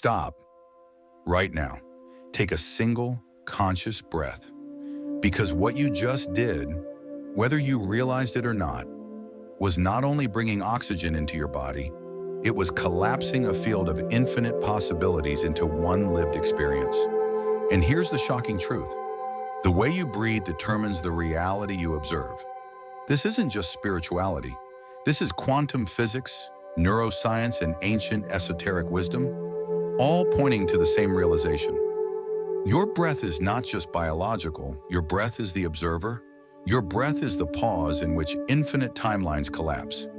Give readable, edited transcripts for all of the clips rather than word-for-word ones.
Stop right now. Take a single conscious breath. Because what you just did, whether you realized it or not, was not only bringing oxygen into your body, it was collapsing a field of infinite possibilities into one lived experience. And here's the shocking truth. The way you breathe determines the reality you observe. This isn't just spirituality. This is quantum physics, neuroscience, and ancient esoteric wisdom, all pointing to the same realization. Your breath is not just biological. Your breath is the observer. Your breath is the pause in which infinite timelines collapse.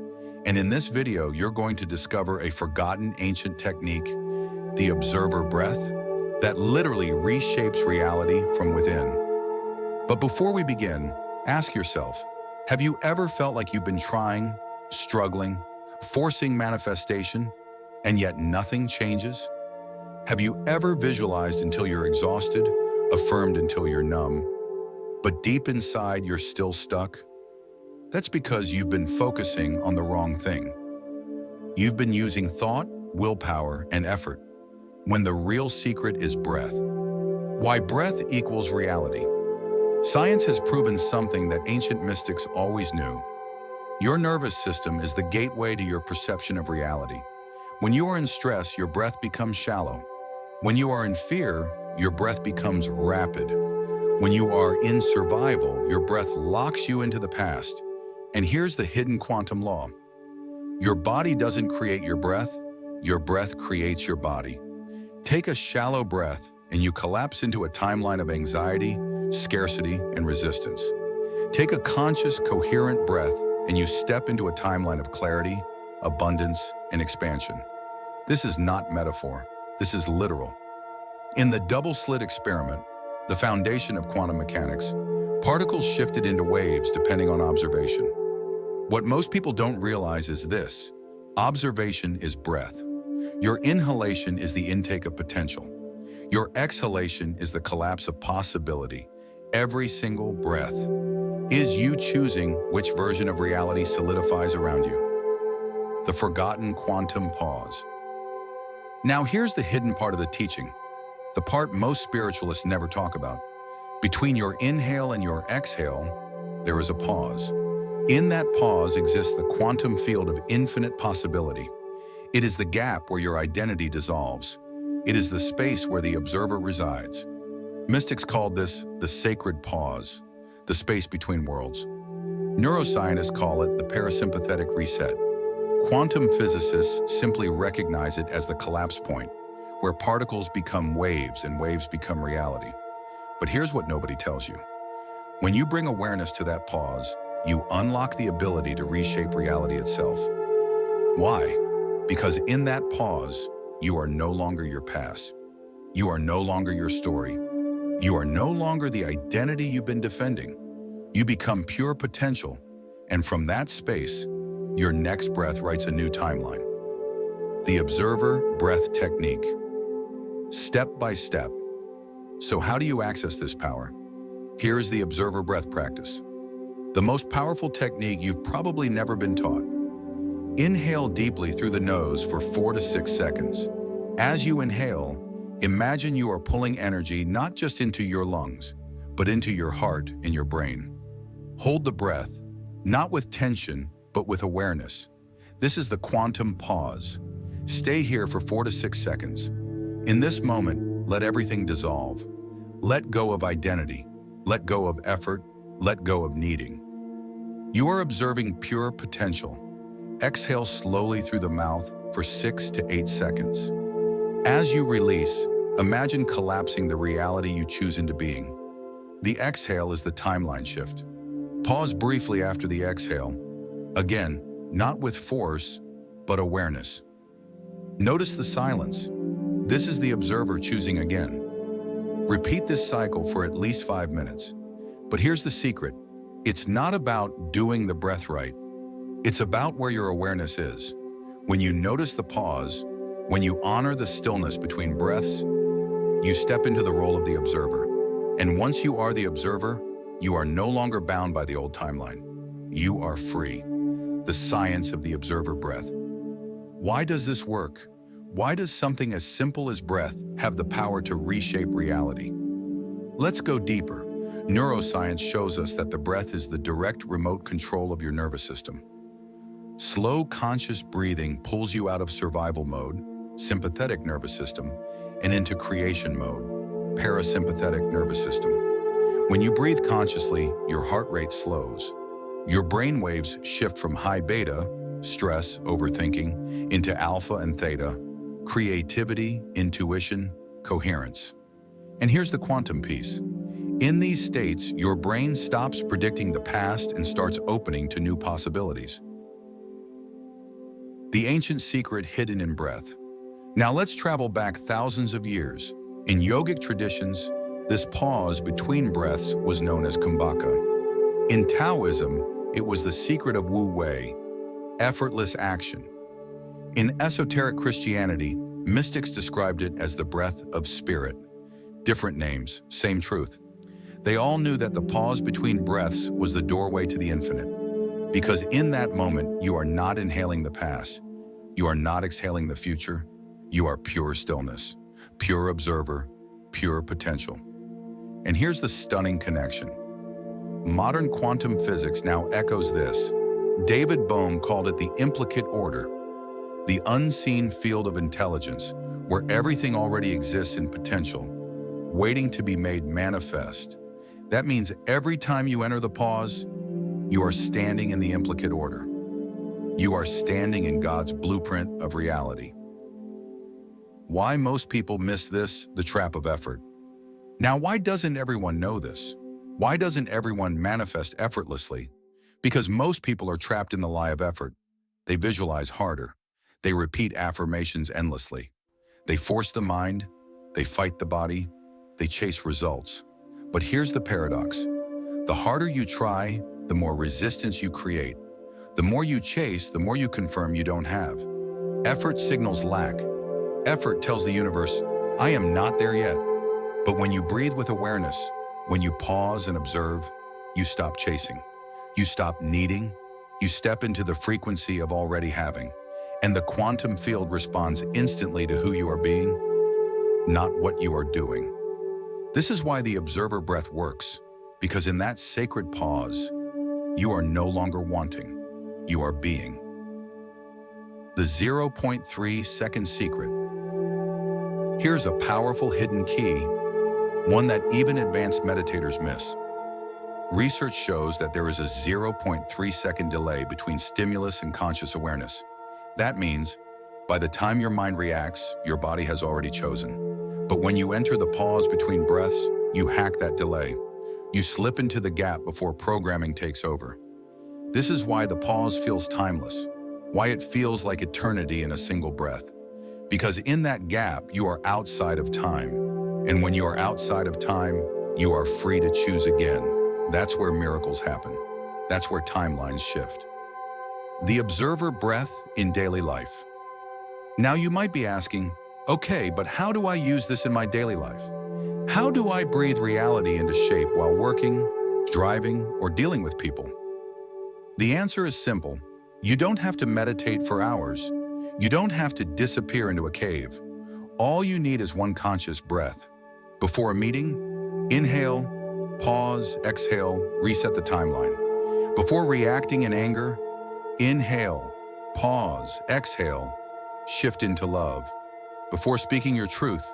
And in this video, you're going to discover a forgotten ancient technique, the observer breath, that literally reshapes reality from within. But before we begin, ask yourself, have you ever felt like you've been trying, struggling, forcing manifestation, and yet nothing changes? Have you ever visualized until you're exhausted, affirmed until you're numb, but deep inside you're still stuck? That's because you've been focusing on the wrong thing. You've been using thought, willpower, and effort, when the real secret is breath. Why breath equals reality. Science has proven something that ancient mystics always knew. Your nervous system is the gateway to your perception of reality. When you are in stress, your breath becomes shallow. When you are in fear, your breath becomes rapid. When you are in survival, your breath locks you into the past. And here's the hidden quantum law. Your body doesn't create your breath creates your body. Take a shallow breath and you collapse into a timeline of anxiety, scarcity, and resistance. Take a conscious, coherent breath and you step into a timeline of clarity, abundance, and expansion. This is not metaphor. This is literal. In the double-slit experiment, the foundation of quantum mechanics, particles shifted into waves depending on observation. What most people don't realize is this: observation is breath. Your inhalation is the intake of potential. Your exhalation is the collapse of possibility. Every single breath is you choosing which version of reality solidifies around you. The forgotten quantum pause. Now here's the hidden part of the teaching, the part most spiritualists never talk about. Between your inhale and your exhale, there is a pause. In that pause exists the quantum field of infinite possibility. It is the gap where your identity dissolves. It is the space where the observer resides. Mystics called this the sacred pause, the space between worlds. Neuroscientists call it the parasympathetic reset. Quantum physicists simply recognize it as the collapse point, where particles become waves and waves become reality. But here's what nobody tells you. When you bring awareness to that pause, you unlock the ability to reshape reality itself. Why? Because in that pause, you are no longer your past. You are no longer your story. You are no longer the identity you've been defending. You become pure potential, and from that space, your next breath writes a new timeline. The observer breath technique. Step by step. So how do you access this power? Here's the observer breath practice. The most powerful technique you've probably never been taught. Inhale deeply through the nose for 4 to 6 seconds. As you inhale, imagine you are pulling energy not just into your lungs, but into your heart and your brain. Hold the breath, not with tension, but with awareness. This is the quantum pause. Stay here for 4 to 6 seconds. In this moment, let everything dissolve. Let go of identity. Let go of effort. Let go of needing. You are observing pure potential. Exhale slowly through the mouth for 6 to 8 seconds. As you release, imagine collapsing the reality you choose into being. The exhale is the timeline shift. Pause briefly after the exhale. Again, not with force, but awareness. Notice the silence. This is the observer choosing again. Repeat this cycle for at least 5 minutes. But here's the secret. It's not about doing the breath right. It's about where your awareness is. When you notice the pause, when you honor the stillness between breaths, you step into the role of the observer. And once you are the observer, you are no longer bound by the old timeline. You are free. The science of the observer breath. Why does this work? Why does something as simple as breath have the power to reshape reality? Let's go deeper. Neuroscience shows us that the breath is the direct remote control of your nervous system. Slow, conscious breathing pulls you out of survival mode, sympathetic nervous system, and into creation mode, parasympathetic nervous system. When you breathe consciously, your heart rate slows. Your brain waves shift from high beta, stress, overthinking, into alpha and theta, creativity, intuition, coherence. And here's the quantum piece. In these states, your brain stops predicting the past and starts opening to new possibilities. The ancient secret hidden in breath. Now let's travel back thousands of years. In yogic traditions, this pause between breaths was known as kumbhaka. In Taoism, it was the secret of Wu Wei, effortless action. In esoteric Christianity, mystics described it as the breath of spirit. Different names, same truth. They all knew that the pause between breaths was the doorway to the infinite. Because in that moment, you are not inhaling the past. You are not exhaling the future. You are pure stillness, pure observer, pure potential. And here's the stunning connection. Modern quantum physics now echoes this. David Bohm called it the implicate order, the unseen field of intelligence, where everything already exists in potential, waiting to be made manifest. That means every time you enter the pause, you are standing in the implicate order. You are standing in God's blueprint of reality. Why most people miss this? The trap of effort. Now, why doesn't everyone know this? Why doesn't everyone manifest effortlessly? Because most people are trapped in the lie of effort. They visualize harder. They repeat affirmations endlessly. They force the mind. They fight the body. They chase results. But here's the paradox. The harder you try, the more resistance you create. The more you chase, the more you confirm you don't have. Effort signals lack. Effort tells the universe, I am not there yet. But when you breathe with awareness, when you pause and observe, you stop chasing. You stop needing. You step into the frequency of already having. And the quantum field responds instantly to who you are being, not what you are doing. This is why the observer breath works, because in that sacred pause, you are no longer wanting, you are being. The 0.3 second secret. Here's a powerful hidden key, one that even advanced meditators miss. Research shows that there is a 0.3 second delay between stimulus and conscious awareness. That means, by the time your mind reacts, your body has already chosen. But when you enter the pause between breaths, you hack that delay. You slip into the gap before programming takes over. This is why the pause feels timeless, why it feels like eternity in a single breath. Because in that gap, you are outside of time. And when you are outside of time, you are free to choose again. That's where miracles happen. That's where timelines shift. The observer breath in daily life. Now you might be asking, okay, but how do I use this in my daily life? How do I breathe reality into shape while working, driving, or dealing with people? The answer is simple. You don't have to meditate for hours. You don't have to disappear into a cave. All you need is one conscious breath. Before a meeting, inhale, pause, exhale, reset the timeline. Before reacting in anger, inhale, pause, exhale, shift into love. Before speaking your truth,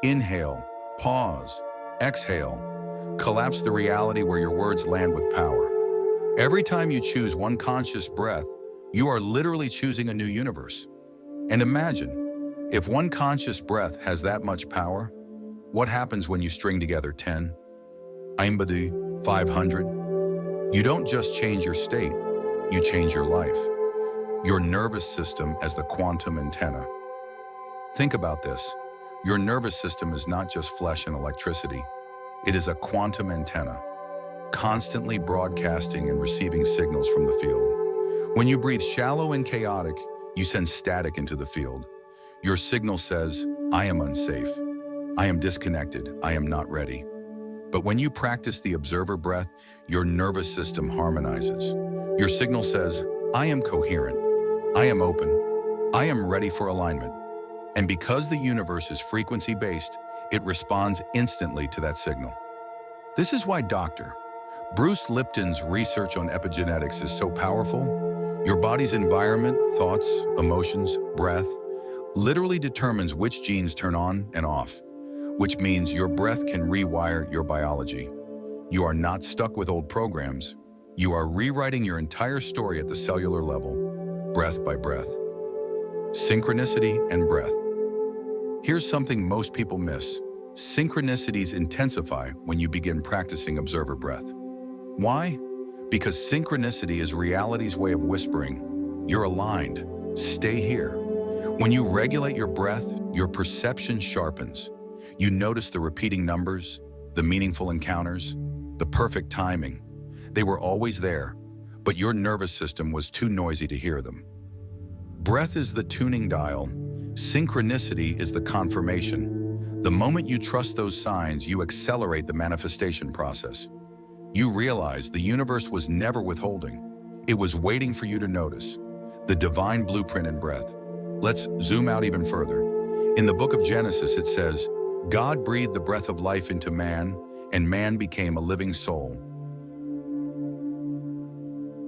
inhale, pause, exhale, collapse the reality where your words land with power. Every time you choose one conscious breath, you are literally choosing a new universe. And imagine, if one conscious breath has that much power, what happens when you string together 10, 50, 500? You don't just change your state, you change your life. Your nervous system as the quantum antenna. Think about this. Your nervous system is not just flesh and electricity. It is a quantum antenna, constantly broadcasting and receiving signals from the field. When you breathe shallow and chaotic, you send static into the field. Your signal says, I am unsafe. I am disconnected. I am not ready. But when you practice the observer breath, your nervous system harmonizes. Your signal says, I am coherent. I am open. I am ready for alignment. And because the universe is frequency-based, it responds instantly to that signal. This is why Dr. Bruce Lipton's research on epigenetics is so powerful. Your body's environment, thoughts, emotions, breath, literally determines which genes turn on and off, which means your breath can rewire your biology. You are not stuck with old programs. You are rewriting your entire story at the cellular level, breath by breath. Synchronicity and breath. Here's something most people miss. Synchronicities intensify when you begin practicing observer breath. Why? Because synchronicity is reality's way of whispering, you're aligned, stay here. When you regulate your breath, your perception sharpens. You notice the repeating numbers, the meaningful encounters, the perfect timing. They were always there, but your nervous system was too noisy to hear them. Breath is the tuning dial. Synchronicity is the confirmation. The moment you trust those signs, you accelerate the manifestation process. You realize the universe was never withholding. It was waiting for you to notice. The divine blueprint in breath. Let's zoom out even further. In the book of Genesis, it says, God breathed the breath of life into man, and man became a living soul.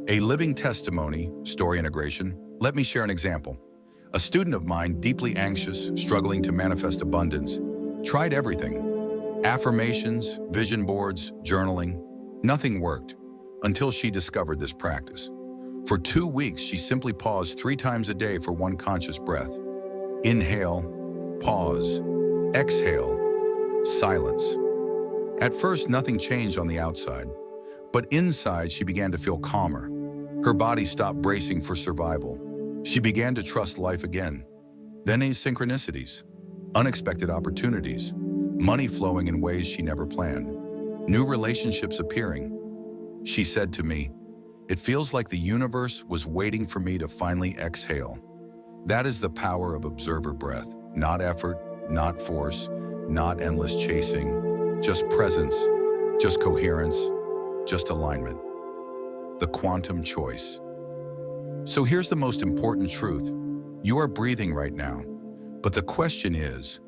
A living testimony, story integration. Let me share an example. A student of mine, deeply anxious, struggling to manifest abundance, tried everything. Affirmations, vision boards, journaling. Nothing worked until she discovered this practice. For 2 weeks, she simply paused 3 times a day for one conscious breath. Inhale, pause, exhale, silence. At first, nothing changed on the outside, but inside she began to feel calmer. Her body stopped bracing for survival. She began to trust life again. Then synchronicities, unexpected opportunities, money flowing in ways she never planned, new relationships appearing. She said to me, "It feels like the universe was waiting for me to finally exhale." That is the power of observer breath. Not effort, not force, not endless chasing, just presence, just coherence, just alignment. The quantum choice. So here's the most important truth. You are breathing right now, but the question is,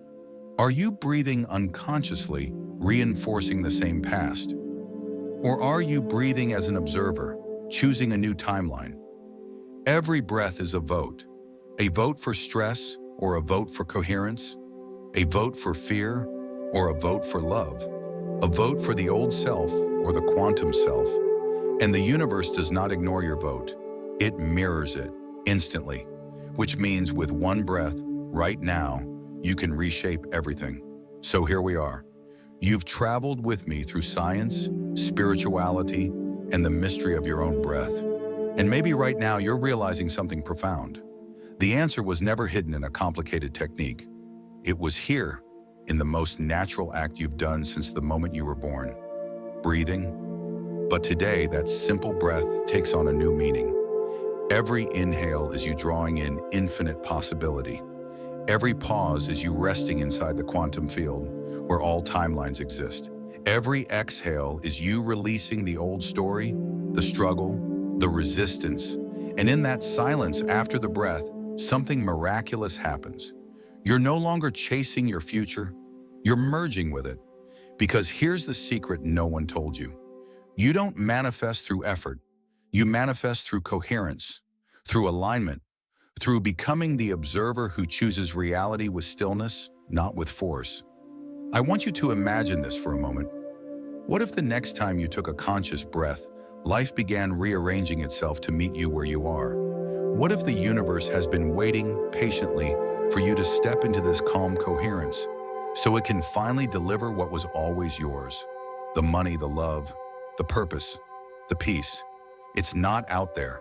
are you breathing unconsciously, reinforcing the same past? Or are you breathing as an observer, choosing a new timeline? Every breath is a vote for stress or a vote for coherence, a vote for fear or a vote for love, a vote for the old self or the quantum self. And the universe does not ignore your vote. It mirrors it instantly, which means with one breath, right now, you can reshape everything. So here we are. You've traveled with me through science, spirituality, and the mystery of your own breath. And maybe right now you're realizing something profound. The answer was never hidden in a complicated technique. It was here, in the most natural act you've done since the moment you were born, breathing. But today, that simple breath takes on a new meaning. Every inhale is you drawing in infinite possibility. Every pause is you resting inside the quantum field, where all timelines exist. Every exhale is you releasing the old story, the struggle, the resistance. And in that silence after the breath, something miraculous happens. You're no longer chasing your future, you're merging with it. Because here's the secret no one told you. You don't manifest through effort. You manifest through coherence, through alignment, through becoming the observer who chooses reality with stillness, not with force. I want you to imagine this for a moment. What if the next time you took a conscious breath, life began rearranging itself to meet you where you are? What if the universe has been waiting patiently for you to step into this calm coherence, so it can finally deliver what was always yours? The money, the love, the purpose, the peace. It's not out there.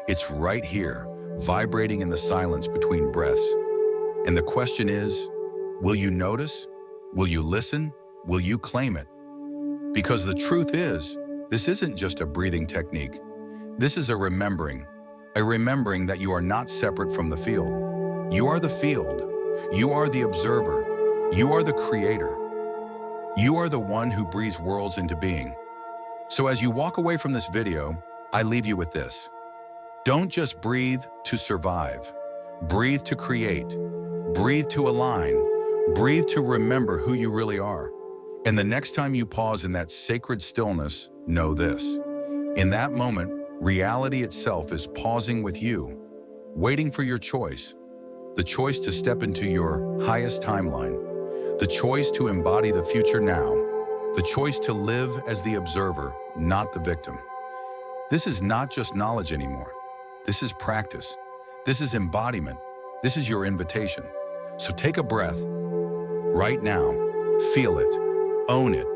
It's right here, vibrating in the silence between breaths. And the question is, will you notice? Will you listen? Will you claim it? Because the truth is, this isn't just a breathing technique. This is a remembering that you are not separate from the field. You are the field. You are the observer. You are the creator. You are the one who breathes worlds into being. So as you walk away from this video, I leave you with this. Don't just breathe to survive. Breathe to create. breathe to align, breathe to remember who you really are. And the next time you pause in that sacred stillness, know this. In that moment, reality itself is pausing with you, waiting for your choice. The choice to step into your highest timeline. The choice to embody the future now. The choice to live as the observer, not the victim. This is not just knowledge anymore. This is practice. This is embodiment. This is your invitation. So take a breath right now. Feel it. Own it.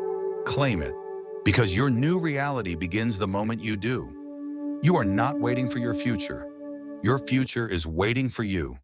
Claim it. Because your new reality begins the moment you do. You are not waiting for your future. Your future is waiting for you.